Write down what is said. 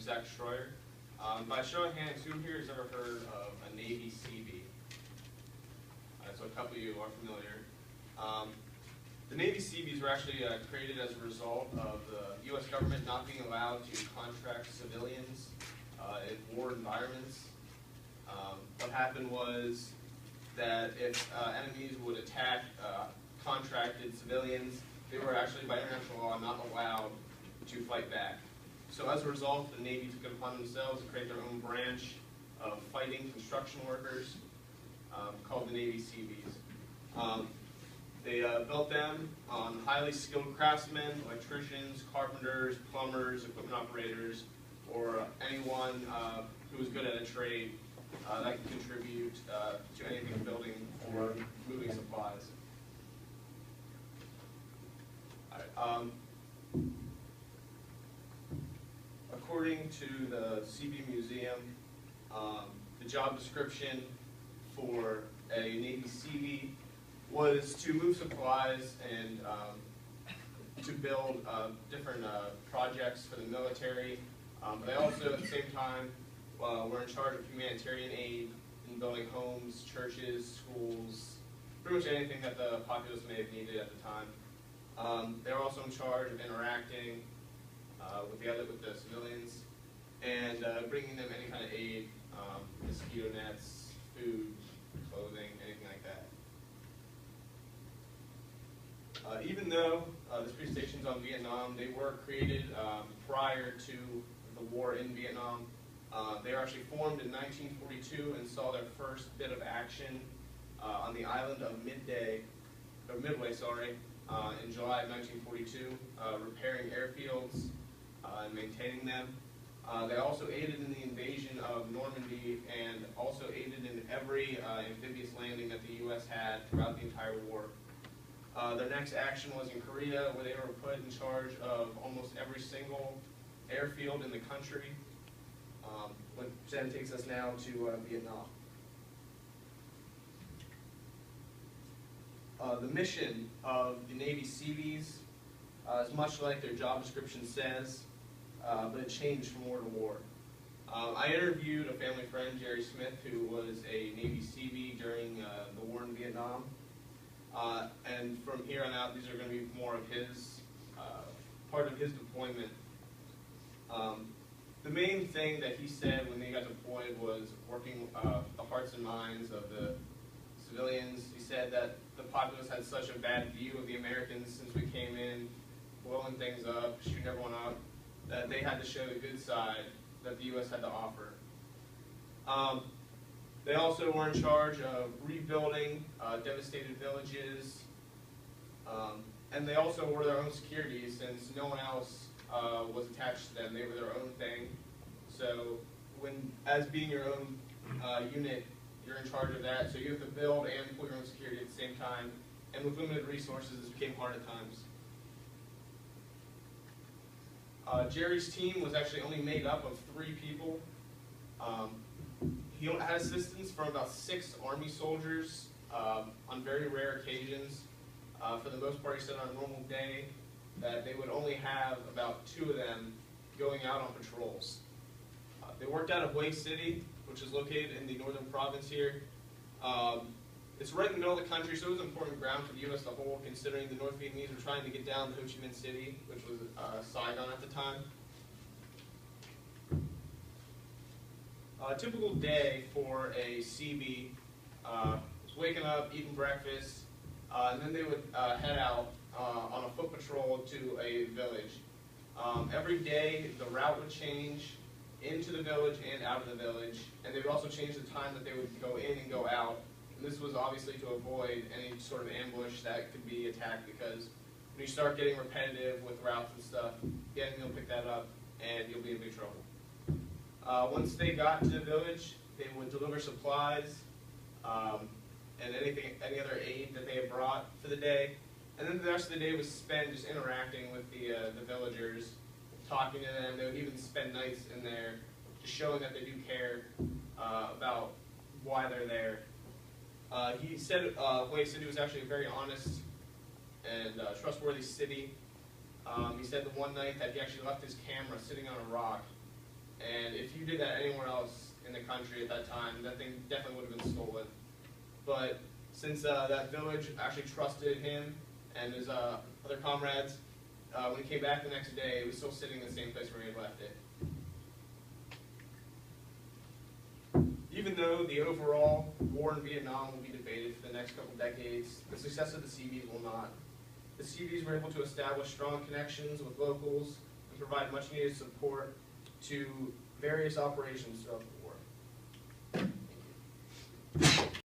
Shroyer. By show of hands, who here has ever heard of a Navy Seabee? So a couple of you are familiar. The Navy Seabees were actually created as a result of the U.S. government not being allowed to contract civilians in war environments. What happened was that if enemies would attack contracted civilians, they were actually, by international law, not allowed to fight back. So as a result, the Navy took it upon themselves to create their own branch of fighting construction workers called the Navy Seabees. They built them on highly skilled craftsmen, electricians, carpenters, plumbers, equipment operators, or anyone who was good at a trade that can contribute to anything building or moving supplies. All right, according to the Seebees Museum, the job description for a Navy Seabee was to move supplies and to build different projects for the military. They also, at the same time, were in charge of humanitarian aid in building homes, churches, schools, pretty much anything that the populace may have needed at the time. They were also in charge of interacting with the civilians and bringing them any kind of aid, mosquito nets, food, clothing, anything like that. Even though the three stations on Vietnam, they were created prior to the war in Vietnam. They were actually formed in 1942 and saw their first bit of action on the island of Midway, in July of 1942, repairing airfields and maintaining them. They also aided in the invasion of Normandy and also aided in every amphibious landing that the U.S. had throughout the entire war. Their next action was in Korea, where they were put in charge of almost every single airfield in the country, which then takes us now to Vietnam. The mission of the Navy Seabees is much like their job description says, but it changed from war to war. I interviewed a family friend, Jerry Smith, who was a Navy Seabee during the war in Vietnam. And from here on out, these are going to be more of his, part of his deployment. The main thing that he said when they got deployed was working the hearts and minds of the civilians. He said that the populace had such a bad view of the Americans since we came in, blowing things up, shooting everyone up, that they had to show the good side that the U.S. had to offer. They also were in charge of rebuilding devastated villages, and they also were their own security since no one else was attached to them. They were their own thing. So as being your own unit, you're in charge of that. So you have to build and pull your own security at the same time. And with limited resources, it became hard at times. Jerry's team was actually only made up of 3 people. He had assistance from about 6 Army soldiers on very rare occasions. For the most part, he said on a normal day that they would only have about 2 of them going out on patrols. They worked out of Hue City, which is located in the northern province here. It's right in the middle of the country, so it was important ground for the U.S. as a whole, considering the North Vietnamese were trying to get down to Ho Chi Minh City, which was Saigon at the time. A typical day for a Seabee was waking up, eating breakfast, and then they would head out on a foot patrol to a village. Every day, the route would change into the village and out of the village, and they would also change the time that they would go in and go out. And this was obviously to avoid any sort of ambush that could be attacked, because when you start getting repetitive with routes and stuff, the enemy will pick that up and you'll be in big trouble. Once they got to the village, they would deliver supplies and any other aid that they had brought for the day. And then the rest of the day was spent just interacting with the villagers, talking to them. They would even spend nights in there, just showing that they do care about why they're there. He said Hue City was actually a very honest and trustworthy city. He said the one night that he actually left his camera sitting on a rock And if you did that anywhere else in the country at that time, that thing definitely would have been stolen. But since that village actually trusted him and his other comrades, when he came back the next day, it was still sitting in the same place where he had left it. Even though the overall war in Vietnam will be debated for the next couple decades, the success of the Seebees will not. The Seebees were able to establish strong connections with locals and provide much needed support to various operations throughout the war.